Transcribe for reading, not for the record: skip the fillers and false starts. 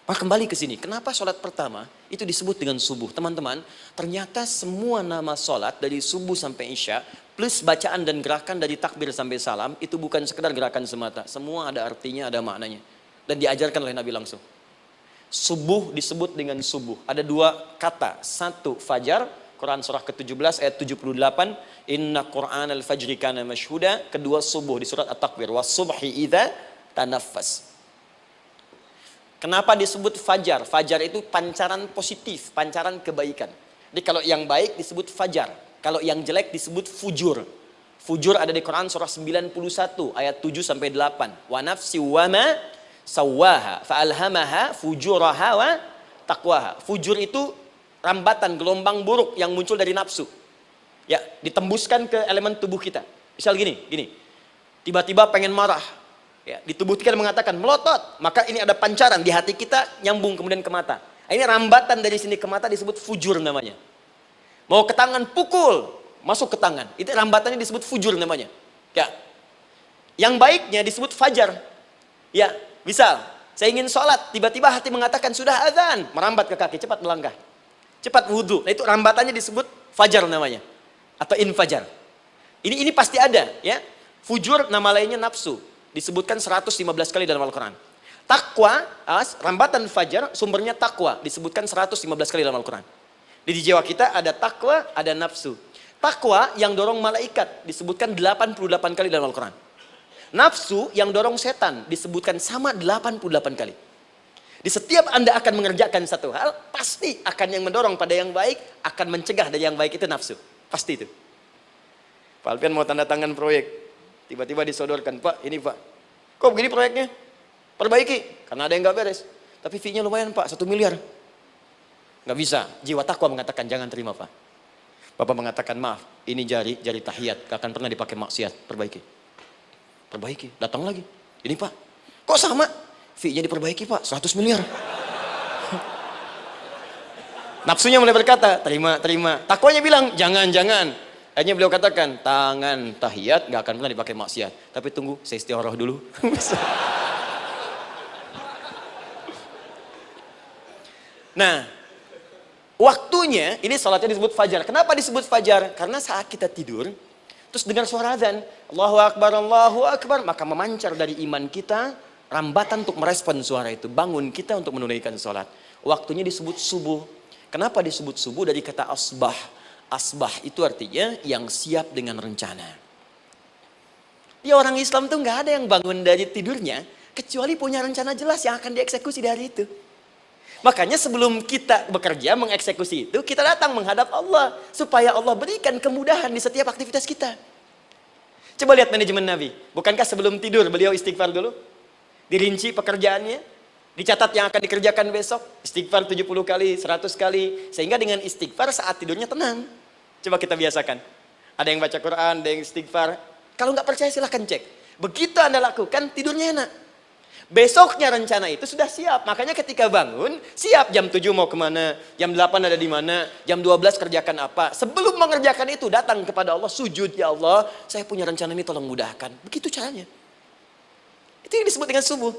Maka kembali ke sini, kenapa sholat pertama itu disebut dengan subuh? Teman-teman, ternyata semua nama sholat dari subuh sampai isya, plus bacaan dan gerakan dari takbir sampai salam, itu bukan sekedar gerakan semata. Semua ada artinya, ada maknanya. Dan diajarkan oleh Nabi langsung. Subuh disebut dengan subuh. Ada dua kata. Satu, fajar. Quran surah ke-17 ayat 78. Inna Qur'an al-fajri kana mashhuda. Kedua, subuh di surat At-Takbir. Wasubhi idha tanaffas. Kenapa disebut fajar? Fajar itu pancaran positif, pancaran kebaikan. Jadi kalau yang baik disebut fajar. Kalau yang jelek disebut fujur. Fujur ada di Quran surah 91 ayat 7 sampai 8. Wa nafsi wa ma sawwaha fa'alhamaha fujuraha wa taqwaha. Fujur itu rambatan, gelombang buruk yang muncul dari nafsu. Ya, ditembuskan ke elemen tubuh kita. Misal gini. Tiba-tiba pengen marah. Ya, di tubuh kita mengatakan melotot, maka ini ada pancaran di hati kita nyambung kemudian ke mata. Ini rambatan dari sini ke mata disebut fujur namanya. Mau ke tangan pukul, masuk ke tangan. Itu rambatannya disebut fujur namanya. Ya. Yang baiknya disebut fajar. Ya, misal saya ingin sholat, tiba-tiba hati mengatakan sudah azan, merambat ke kaki, cepat melangkah. Cepat wudhu. Nah, itu rambatannya disebut fajar namanya. Atau infajar. Ini pasti ada, ya. Fujur nama lainnya nafsu. Disebutkan 115 kali dalam Al-Quran. Takwa, rambatan fajar, sumbernya takwa. Disebutkan 115 kali dalam Al-Quran. Di jiwa kita ada takwa, ada nafsu. Takwa yang dorong malaikat, disebutkan 88 kali dalam Al-Quran. Nafsu yang dorong setan, disebutkan sama 88 kali. Di setiap Anda akan mengerjakan satu hal, pasti akan yang mendorong pada yang baik, akan mencegah dari yang baik itu nafsu. Pasti itu. Pak Alfian mau tanda tangan proyek. Tiba-tiba disodorkan, Pak, ini Pak. Kok begini proyeknya? Perbaiki, karena ada yang nggak beres. Tapi fee-nya lumayan Pak, 1 miliar. Nggak bisa, jiwa takwa mengatakan jangan terima Pak. Bapak mengatakan maaf, ini jari tahiyat, gak akan pernah dipakai maksiat, perbaiki, datang lagi. Ini Pak, kok sama? Fee-nya diperbaiki Pak, 100 miliar. Nafsunya mulai berkata, terima. Takwanya bilang, jangan. Akhirnya beliau katakan, tangan tahiyat gak akan pernah dipakai maksiat. Tapi tunggu, saya istiqoroh dulu. Nah, waktunya, ini salatnya disebut fajar. Kenapa disebut fajar? Karena saat kita tidur, terus dengar suara azan, Allahu Akbar, maka memancar dari iman kita, rambatan untuk merespon suara itu. Bangun kita untuk menunaikan salat. Waktunya disebut subuh. Kenapa disebut subuh? Dari kata asbah. Asbah itu artinya yang siap dengan rencana. Ya, orang Islam tuh nggak ada yang bangun dari tidurnya kecuali punya rencana jelas yang akan dieksekusi dari itu. Makanya sebelum kita bekerja mengeksekusi itu, kita datang menghadap Allah supaya Allah berikan kemudahan di setiap aktivitas kita. Coba lihat manajemen Nabi. Bukankah sebelum tidur beliau istighfar dulu? Dirinci pekerjaannya, dicatat yang akan dikerjakan besok, istighfar 70 kali, 100 kali, sehingga dengan istighfar saat tidurnya tenang. Coba kita biasakan. Ada yang baca Quran, ada yang istighfar. Kalau nggak percaya silahkan cek. Begitu Anda lakukan, tidurnya enak. Besoknya rencana itu sudah siap. Makanya ketika bangun, siap jam 7 mau kemana, jam 8 ada di mana, jam 12 kerjakan apa. Sebelum mengerjakan itu, datang kepada Allah, sujud, ya Allah, saya punya rencana ini tolong mudahkan. Begitu caranya. Itu yang disebut dengan subuh.